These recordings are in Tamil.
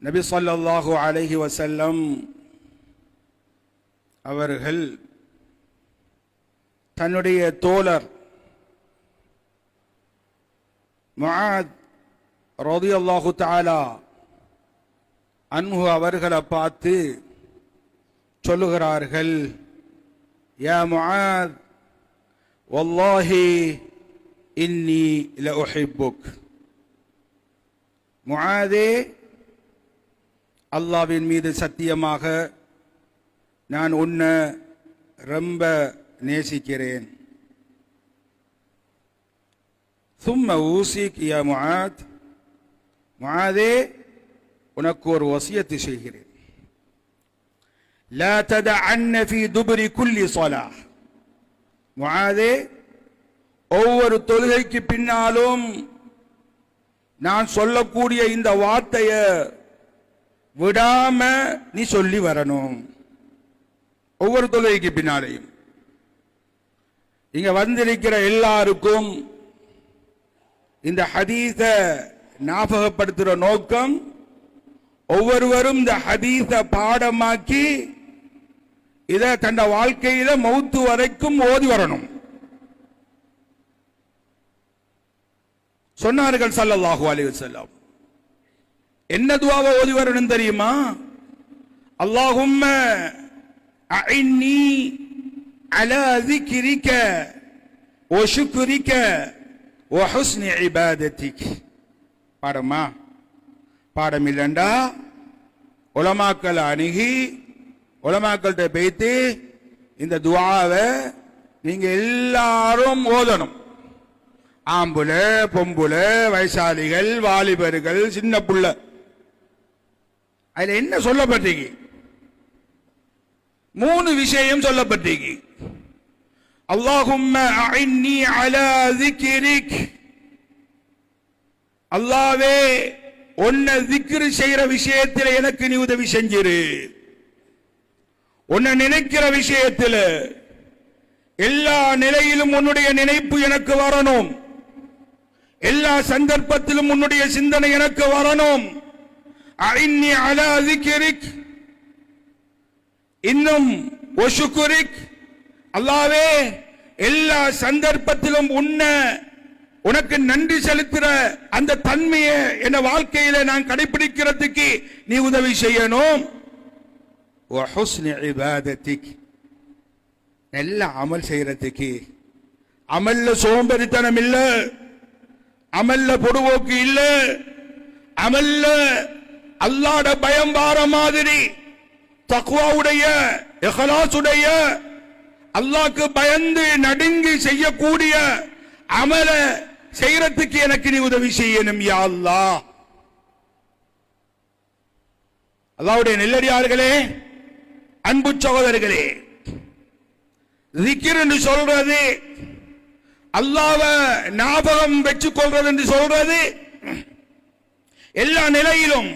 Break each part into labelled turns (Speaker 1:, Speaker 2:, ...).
Speaker 1: நபி ஸல்லல்லாஹு அலைஹி வஸல்லம் அவர்கள் தன்னுடைய தோழர் முஆத் ரலியல்லாஹு தஆலா அன்ஹு அவர்களை பார்த்து சொல்லுகிறார்கள், யா முஆத் வல்லாஹி இன்னி லஉஹிப்புக். முஆதே, அல்லாஹ்வின் மீது சத்தியமாக நான் உன்னை ரொம்ப நேசிக்கிறேன். ثم أوصيك يا معاذ, முஆதே உனக்கு ஒரு வசியத்து செய்கிறேன். لا تدعن في دبر كل صلاة. முஆதே, ஒவ்வொரு தொழுகைக்கு பின்னாலும் நான் சொல்லக்கூடிய இந்த வார்த்தையை விடாம நீ சொல்லி வரணும். ஒவ்வொரு தொழுகைக்கு பின்னாலையும். இங்க வந்திருக்கிற எல்லாருக்கும் இந்த ஹதீஸ ஞாபகப்படுத்துற நோக்கம், ஒவ்வொருவரும் இந்த ஹதீஸ பாடமாக்கி இத தன் வாழ்க்கையில மௌத்து வரைக்கும் ஓதி வரணும். சொன்னார்கள் ஸல்லல்லாஹு அலைஹி வஸல்லம், என்ன துஆவை ஓதி வரணும் தெரியுமா? அல்லாஹும்ம அஇன்னி அலா ذிக்ரிக வ ஷுக்ரிக வ ஹுஸ்னி இபாதத்திக். பாடமா? பாடம் இல்லண்டா உலமாக்கள் அணுகி உலமாக்கள்கிட்ட பேசி இந்த துஆவை நீங்க எல்லாரும் ஓதணும். ஆம்புல பொம்புல வயசாளிகள் வாலிபர்கள் சின்ன புள்ள. அதுல என்ன சொல்லப்பட்டீங்க? 3 விஷயம் சொல்லப்பட்டீங்க. அல்லாஹும்ம அஇன்னி அலா ذிக்ரிக். அல்லாஹ்வே, உன்னை திக்ர் செய்யற விஷயத்துல எனக்கு நீ உதவி செஞ்சிரு. உன்னை நினைக்கிற விஷயத்துல எல்லா நிலையிலும் உன்னுடைய நினைப்பு எனக்கு வரணும். எல்லா சந்தர்ப்பத்திலும் உன்னுடைய சிந்தனை எனக்கு வரணும். அஇன்னி அலா ذிக்ரிக். இன்னும் வ ஷுக்ரிக். அல்லாஹ்வே, எல்லா சந்தர்ப்பத்திலும் உனக்கு நன்றி செலுத்துற அந்த தன்மையை என் வாழ்க்கையில நான் கடைபிடிக்கிறதுக்கு நீ உதவி செய்யணும். வ ஹுஸ்னி இபாதத்திக். நல்ல அமல் செய்யறதுக்கு. அமல்ல சோம்பேறித்தனம் இல்ல, அமல்ல பொடுவோக்கு இல்ல, அமல்ல அல்லாஹ்வுட பயம் வார மாதிரி தக்வாவுடைய இஹ்லாஸுடைய அல்லாஹ்க்கு பயந்து நடுங்கி செய்யக்கூடிய அமல செய்யறதுக்கு எனக்கு நீ உதவி செய்யணும் யா அல்லாஹ். அல்லாஹ்வுடைய நெல்லடியார்களே, அன்பு சகோதரர்களே, zikr என்று சொல்றது, அல்லாஹ்வை ஞாபகம் வச்சுக் கொள்றது என்று சொல்றது எல்லா நிலையிலும்.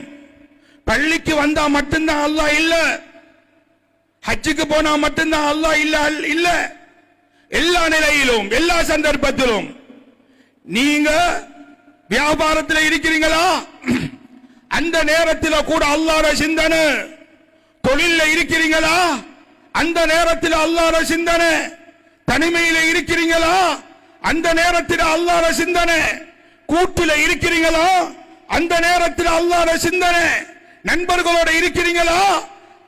Speaker 1: பள்ளிக்கு வந்தா மட்டும்தான் அல்லாஹ் இல்ல, ஹஜ்ஜுக்கு போனா மட்டும்தான் அல்லாஹ் இல்ல. எல்லா நிலையிலும் எல்லா சந்தர்ப்பத்திலும். நீங்க வியாபாரத்தில் இருக்கிறீங்களா, அந்த நேரத்தில் கூட அல்லாஹ்வுடைய சிந்தனை. தொழில்ல இருக்கிறீங்களா, அந்த நேரத்தில் அல்லாஹ்வுடைய சிந்தனை. தனிமையில இருக்கிறீங்களா, அந்த நேரத்தில் அல்லாஹ்வுடைய சிந்தனை. கூட்டுல இருக்கிறீங்களா, அந்த நேரத்தில் அல்லாஹ்வுடைய சிந்தனை. நண்பர்களோட இருக்கிறீங்களா,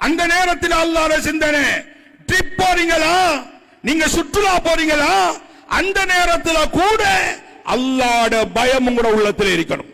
Speaker 1: அந்த நேரத்தில் அல்லாஹ்வுடைய சிந்தனை. ட்ரிப் போறீங்களா, நீங்க சுற்றுலா போறீங்களா, அந்த நேரத்தில் கூட அல்லாஹ்வுடைய பயம் உங்களோட உள்ளத்தில் இருக்கணும்.